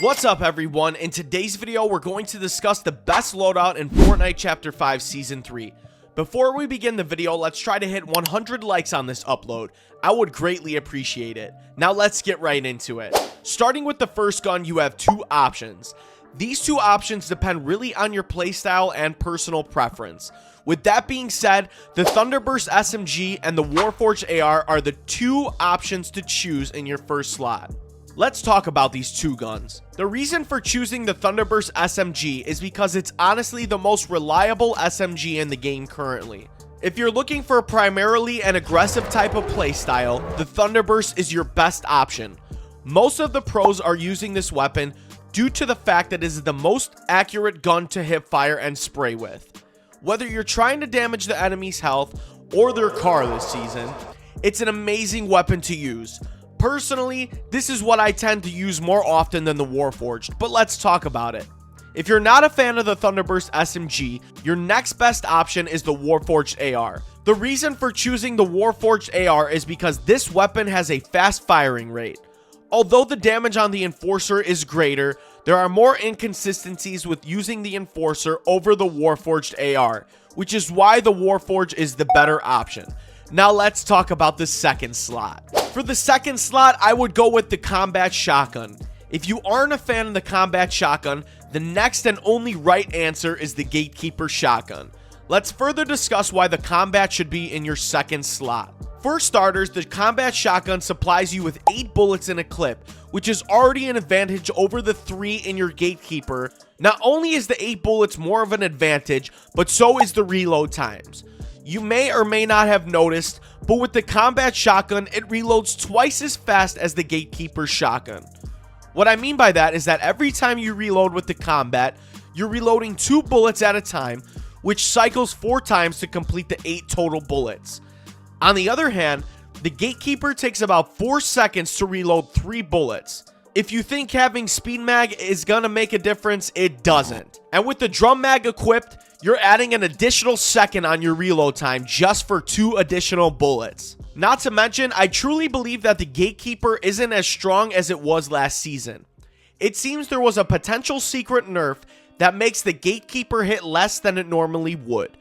What's up everyone? In today's video we're going to discuss the best loadout in Fortnite Chapter 5 Season 3. Before we begin the video, let's try to hit 100 likes on this upload. I would greatly appreciate it. Now let's get right into it. Starting with the first gun, you have two options. These two options depend really on your playstyle and personal preference. With that being said, the Thunderburst SMG and the Warforged AR are the two options to choose in your first slot. Let's talk about these two guns. The reason for choosing the Thunderburst SMG is because it's honestly the most reliable SMG in the game currently. If you're looking for primarily an aggressive type of playstyle, the Thunderburst is your best option. Most of the pros are using this weapon due to the fact that it is the most accurate gun to hip fire and spray with. Whether you're trying to damage the enemy's health or their car this season, it's an amazing weapon to use. Personally, this is what I tend to use more often than the Warforged, but let's talk about it. If you're not a fan of the Thunderburst SMG, your next best option is the Warforged AR. The reason for choosing the Warforged AR is because this weapon has a fast firing rate. Although the damage on the Enforcer is greater, there are more inconsistencies with using the Enforcer over the Warforged AR, which is why the Warforged is the better option. Now let's talk about the second slot. For the second slot, I would go with the Combat Shotgun. If you aren't a fan of the Combat Shotgun, the next and only right answer is the Gatekeeper Shotgun. Let's further discuss why the Combat should be in your second slot. For starters, the Combat Shotgun supplies you with 8 bullets in a clip, which is already an advantage over the 3 in your Gatekeeper. Not only is the 8 bullets more of an advantage, but so is the reload times. You may or may not have noticed, but with the Combat Shotgun, it reloads twice as fast as the Gatekeeper Shotgun. What I mean by that is that every time you reload with the Combat, you're reloading 2 bullets at a time, which cycles 4 times to complete the 8 total bullets. On the other hand, the Gatekeeper takes about 4 seconds to reload 3 bullets. If you think having Speed Mag is gonna make a difference, it doesn't. And with the Drum Mag equipped, you're adding an additional second on your reload time just for 2 additional bullets. Not to mention, I truly believe that the Gatekeeper isn't as strong as it was last season. It seems there was a potential secret nerf that makes the Gatekeeper hit less than it normally would.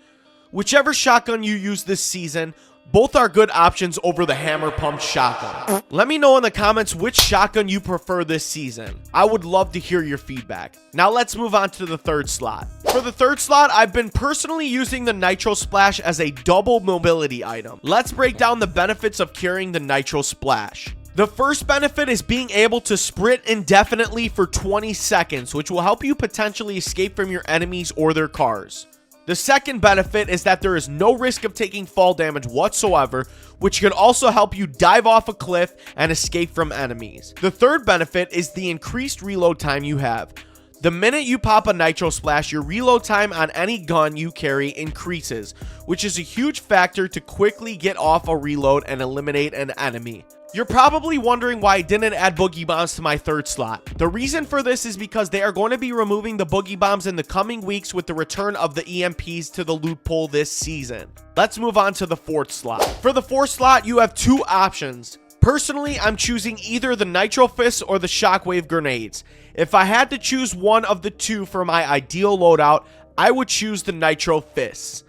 Whichever shotgun you use this season, both are good options over the hammer pump shotgun. Let me know in the comments which shotgun you prefer this season. I would love to hear your feedback. Now let's move on to the third slot. For the third slot, I've been personally using the Nitro Splash as a double mobility item. Let's break down the benefits of carrying the Nitro Splash. The first benefit is being able to sprint indefinitely for 20 seconds, which will help you potentially escape from your enemies or their cars. The second benefit is that there is no risk of taking fall damage whatsoever, which could also help you dive off a cliff and escape from enemies. The third benefit is the increased reload time you have. The minute you pop a Nitro Splash, your reload time on any gun you carry increases, which is a huge factor to quickly get off a reload and eliminate an enemy. You're probably wondering why I didn't add Boogie Bombs to my third slot. The reason for this is because they are going to be removing the Boogie Bombs in the coming weeks with the return of the EMPs to the loot pool this season. Let's move on to the fourth slot. For the fourth slot, you have two options. Personally, I'm choosing either the Nitro Fists or the Shockwave Grenades. If I had to choose one of the two for my ideal loadout, I would choose the Nitro Fists.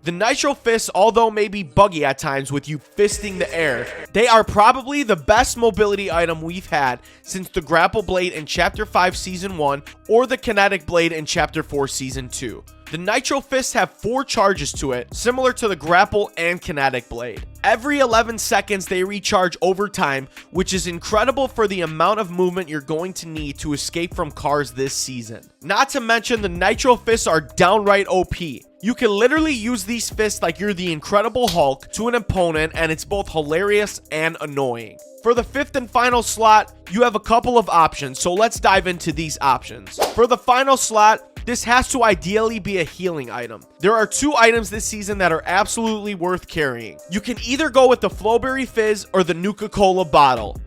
The Nitro Fists, although may be buggy at times with you fisting the air, they are probably the best mobility item we've had since the Grapple Blade in Chapter 5 Season 1 or the Kinetic Blade in Chapter 4 Season 2. The Nitro Fists have 4 charges to it, similar to the Grapple and Kinetic Blade. Every 11 seconds they recharge over time, which is incredible for the amount of movement you're going to need to escape from cars this season. Not to mention the Nitro Fists are downright OP. You can literally use these fists like you're the Incredible Hulk to an opponent, and it's both hilarious and annoying. For the fifth and final slot, you have a couple of options, so let's dive into these options. For the final slot, this has to ideally be a healing item. There are 2 items this season that are absolutely worth carrying. You can either go with the Flowberry Fizz or the Nuka-Cola bottle.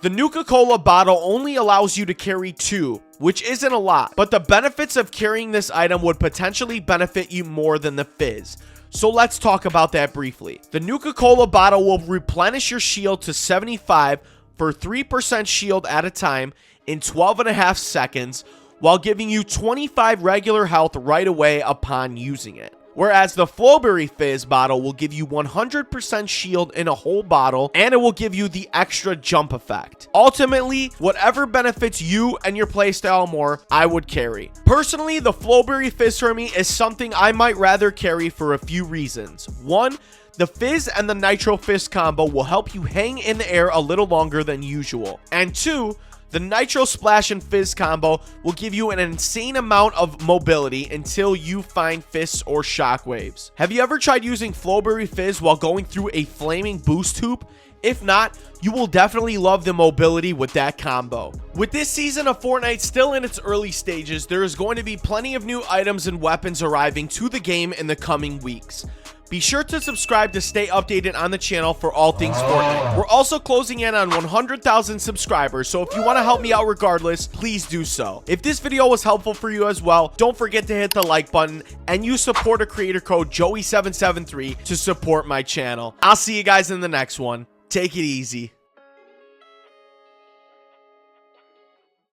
The Nuka-Cola bottle only allows you to carry 2, which isn't a lot, but the benefits of carrying this item would potentially benefit you more than the Fizz. So let's talk about that briefly. The Nuka-Cola bottle will replenish your shield to 75 for 3% shield at a time in 12.5 seconds, while giving you 25 regular health right away upon using it. Whereas the Flowberry Fizz bottle will give you 100% shield in a whole bottle, and it will give you the extra jump effect. Ultimately, whatever benefits you and your playstyle more, I would carry. Personally, the Flowberry Fizz for me is something I might rather carry for a few reasons. One, the Fizz and the Nitro Fizz combo will help you hang in the air a little longer than usual. And two, the Nitro Splash and Fizz combo will give you an insane amount of mobility until you find fists or shockwaves. Have you ever tried using Flowberry Fizz while going through a flaming boost hoop? If not, you will definitely love the mobility with that combo. With this season of Fortnite still in its early stages, there is going to be plenty of new items and weapons arriving to the game in the coming weeks. Be sure to subscribe to stay updated on the channel for all things Fortnite. We're also closing in on 100,000 subscribers, so if you want to help me out regardless, please do so. If this video was helpful for you as well, don't forget to hit the like button and use supporter creator code Joey773 to support my channel. I'll see you guys in the next one. Take it easy.